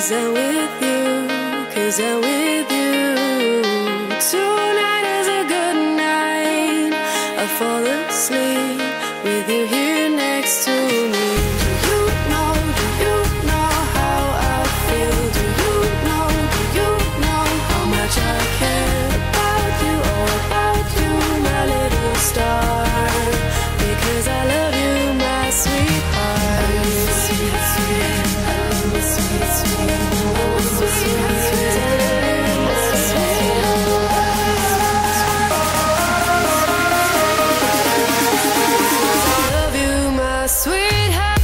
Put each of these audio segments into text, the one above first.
'cause I'm with you, 'cause I'm with you. Tonight is a good night, I fall asleep with you here next to me. Do you know how I feel? Do you know how much I care about you, all about you, my little star? Because I love you, my sweetheart. Sweet, sweet, I love you, sweet, sweet, I love you, sweet, sweet, I love you, my sweetheart.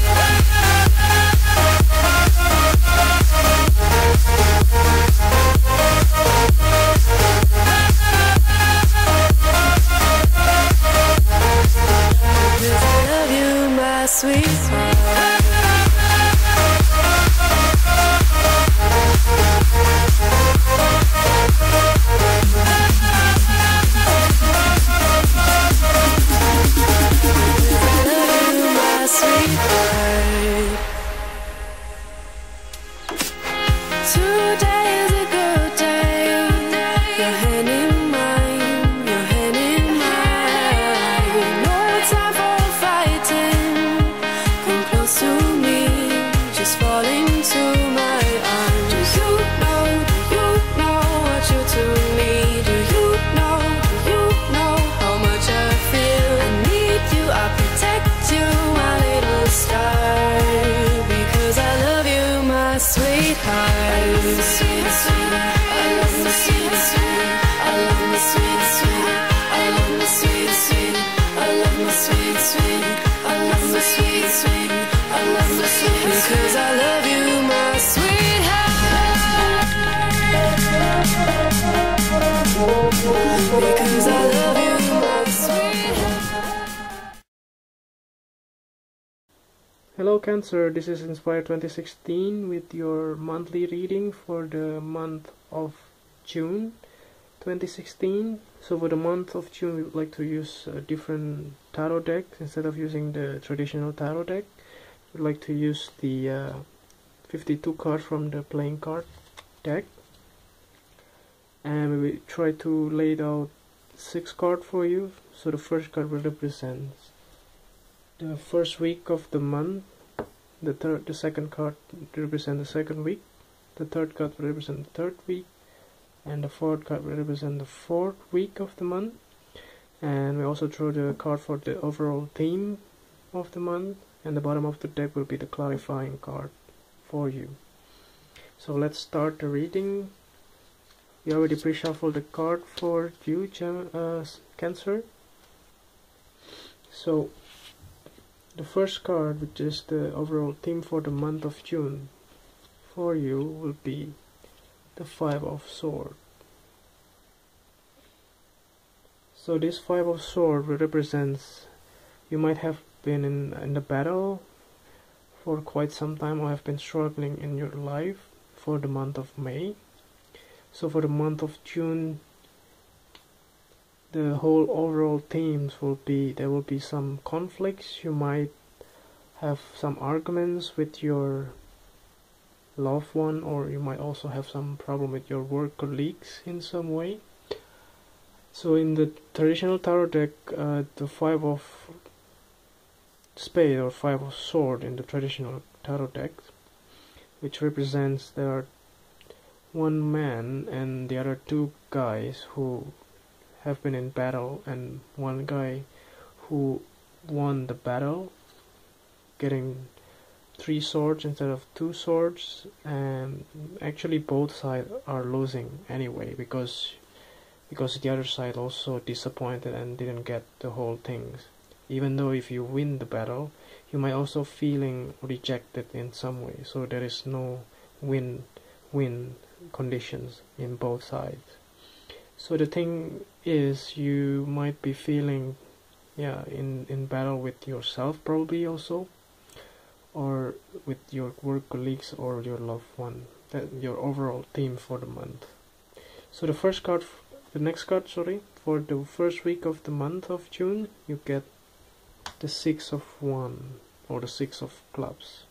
I love you, my sweetheart. Sweetheart. Today is a good day. Your hand in mine, your hand in mine. No time for fighting. Come close to me, just fall into my arms. Do you know what you do to me? Do you know how much I feel? I need you, I protect you, my little star. Because I love you, my sweetheart. I love you, sweet, sweet. I love you, sweet, sweet. I love you, sweet, sweet. I love you, sweet, sweet. I love you, sweet, sweet. I love you, sweet, sweet. I love you, sweet, because I love you, my sweetheart. Because I love you, my sweetheart. Hello Cancer, this is Inspire 2016 with your monthly reading for the month of June 2016. So for the month of June we would like to use a different tarot deck. Instead of using the traditional tarot deck, we'd like to use the 52 cards from the playing card deck, and we will try to lay out 6 cards for you. So the first card will represent the first week of the month, the second card represent the second week, the third card will represent the third week, and the fourth card will represent the fourth week of the month. And we also draw the card for the overall theme of the month, and the bottom of the deck will be the clarifying card for you. So let's start the reading. We already pre-shuffled the card for you, Cancer. So the first card, which is the overall theme for the month of June for you, will be the Five of Swords. So this Five of Swords represents you might have been in the battle for quite some time, or have been struggling in your life for the month of May. So for the month of June, the whole overall themes will be, there will be some conflicts. You might have some arguments with your loved one, or you might also have some problem with your work colleagues in some way. So in the traditional tarot deck, the Five of Spades or Five of Swords in the traditional tarot deck, which represents there are one man and the other two guys who have been in battle, and one guy who won the battle, getting 3 swords instead of 2 swords. And actually both sides are losing anyway, because the other side also disappointed and didn't get the whole thing. Even though if you win the battle, you might also feeling rejected in some way. So there is no win-win conditions in both sides. So the thing is, you might be feeling in battle with yourself probably also, or with your work colleagues or your loved one. That your overall theme for the month. So the next card for the first week of the month of June, you get the Six of Wands or the Six of Clubs.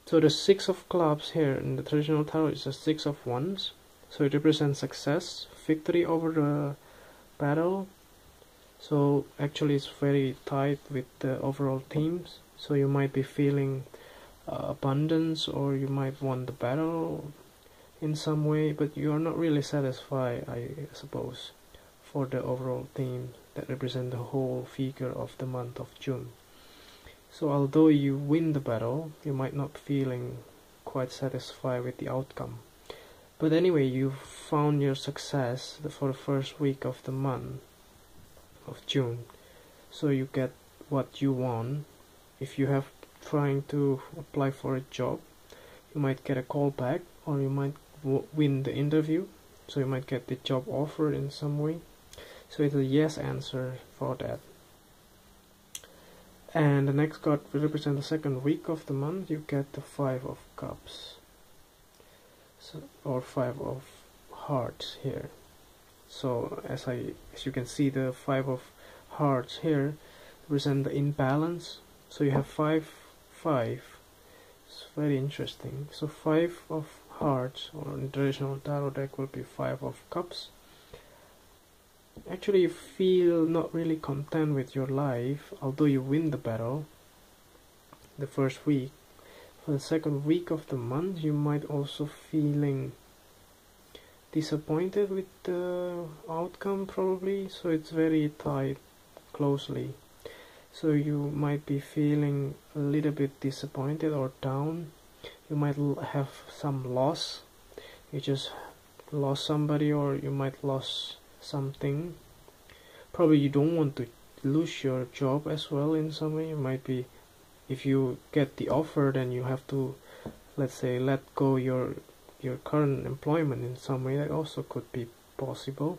So the 6 of clubs here in the traditional tarot is a 6 of wands. So it represents success, victory over the battle. So actually it's very tied with the overall themes. So you might be feeling abundance, or you might want the battle in some way, but you are not really satisfied, I suppose, for the overall theme that represent the whole figure of the month of June. So although you win the battle, you might not feeling quite satisfied with the outcome. But anyway, you found your success for the first week of the month of June. So you get what you want. If you have trying to apply for a job, you might get a call back, or you might win the interview. So you might get the job offer in some way. So it's a yes answer for that. And the next card will represent the second week of the month. You get the 5 of cups, so, or 5 of hearts here. So as you can see, the 5 of hearts here represent the imbalance. So you have 5. It's very interesting. So 5 of hearts, or in traditional tarot deck, will be 5 of cups. Actually, you feel not really content with your life, although you win the battle the first week. For the second week of the month, you might also feeling disappointed with the outcome, probably. So it's very tied closely. So you might be feeling a little bit disappointed or down. You might have some loss. You just lost somebody, or you might lose something. Probably you don't want to lose your job as well in some way. It might be, if you get the offer, then you have to, let's say, let go your current employment in some way. That also could be possible.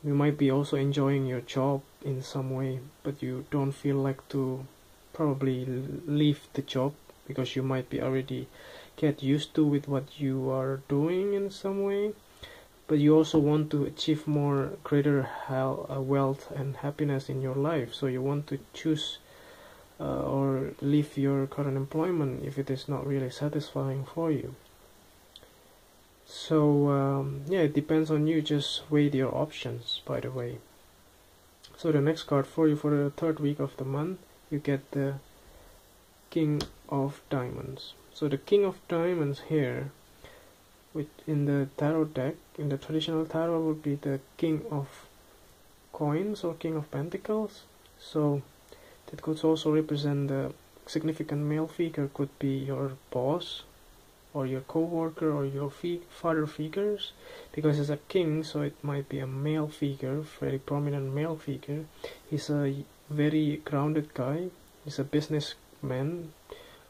You might be also enjoying your job in some way, but you don't feel like to probably leave the job, because you might be already get used to with what you are doing in some way. But you also want to achieve more greater wealth and happiness in your life. So you want to choose or leave your current employment if it is not really satisfying for you. So yeah, it depends on you. Just weigh your options, by the way. So the next card for you for the third week of the month, you get the King of Diamonds. So the King of Diamonds here, which in the tarot deck, in the traditional tarot, would be the King of Coins or King of Pentacles. So that could also represent the significant male figure. Could be your boss, or your co-worker, or your father figures, because it's a king, so it might be a male figure, very prominent male figure. He's a very grounded guy. He's a businessman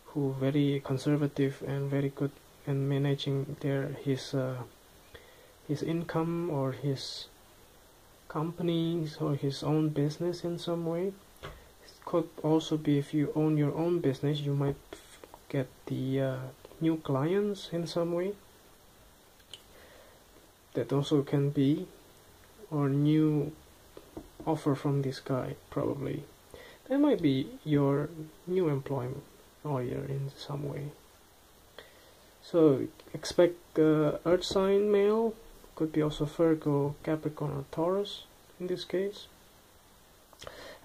who very conservative and very good in managing his income, or his companies, or his own business in some way. It could also be, if you own your own business, you might get the new clients in some way. That also can be, or new offer from this guy, probably. That might be your new employment lawyer in some way. So expect earth sign male, could be also Virgo, Capricorn, or Taurus in this case.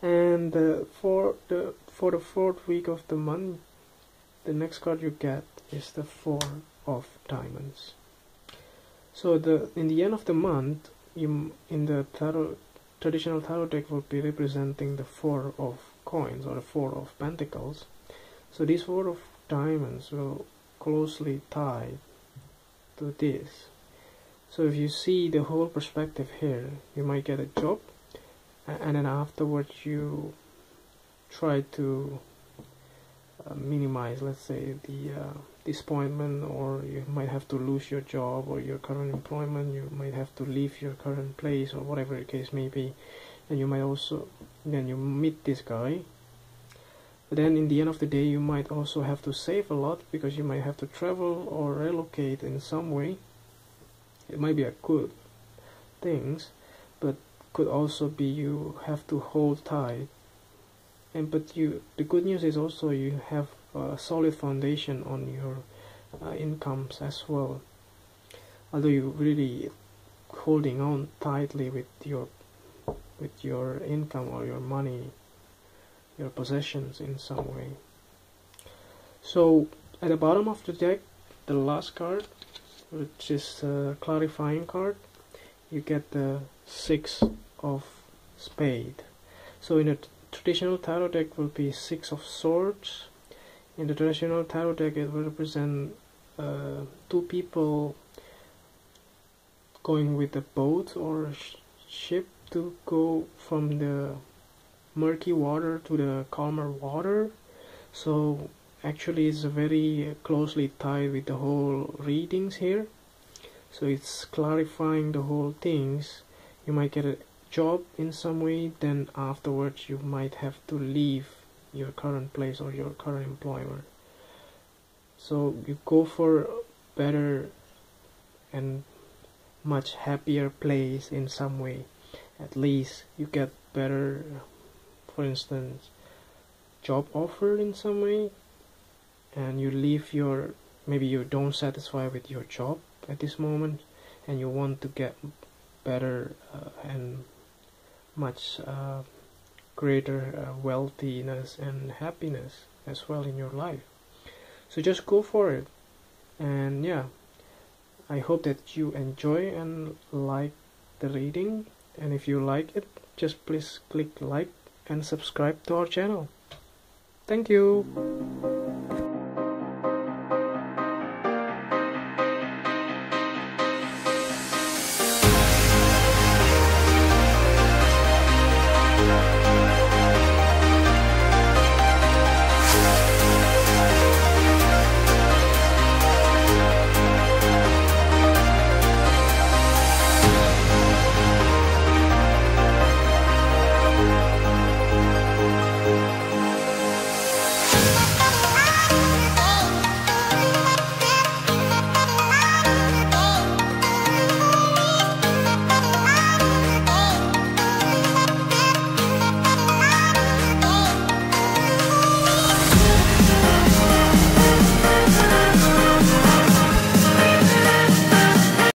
And for the fourth week of the month, the next card you get is the 4 of Diamonds. So in the end of the month, in the traditional tarot deck will be representing the 4 of Coins, or the 4 of Pentacles. So this 4 of Diamonds will closely tied to this. So if you see the whole perspective here, you might get a job, and then afterwards you try to minimize, let's say, the disappointment, or you might have to lose your job or your current employment. You might have to leave your current place, or whatever the case may be. And you might also, then you meet this guy. But then in the end of the day, you might also have to save a lot, because you might have to travel or relocate in some way. It might be a good things, but could also be you have to hold tight. But the good news is also you have a solid foundation on your incomes as well. Although you really holding on tightly with your income or your money, your possessions in some way. So at the bottom of the deck, the last card, which is a clarifying card, you get the 6 of spade. So in a traditional tarot deck will be 6 of swords. In the traditional tarot deck it will represent 2 people going with a boat or ship to go from the murky water to the calmer water. So actually it's very closely tied with the whole readings here. So it's clarifying the whole things. You might get a job in some way, then afterwards you might have to leave your current place or your current employer. So you go for a better and much happier place in some way. At least you get better, for instance, job offer in some way, and you leave your, maybe you don't satisfy with your job at this moment and you want to get better and much greater wealthiness and happiness as well in your life. So just go for it. And yeah, I hope that you enjoy and like the reading, and if you like it, just please click like and subscribe to our channel. Thank you.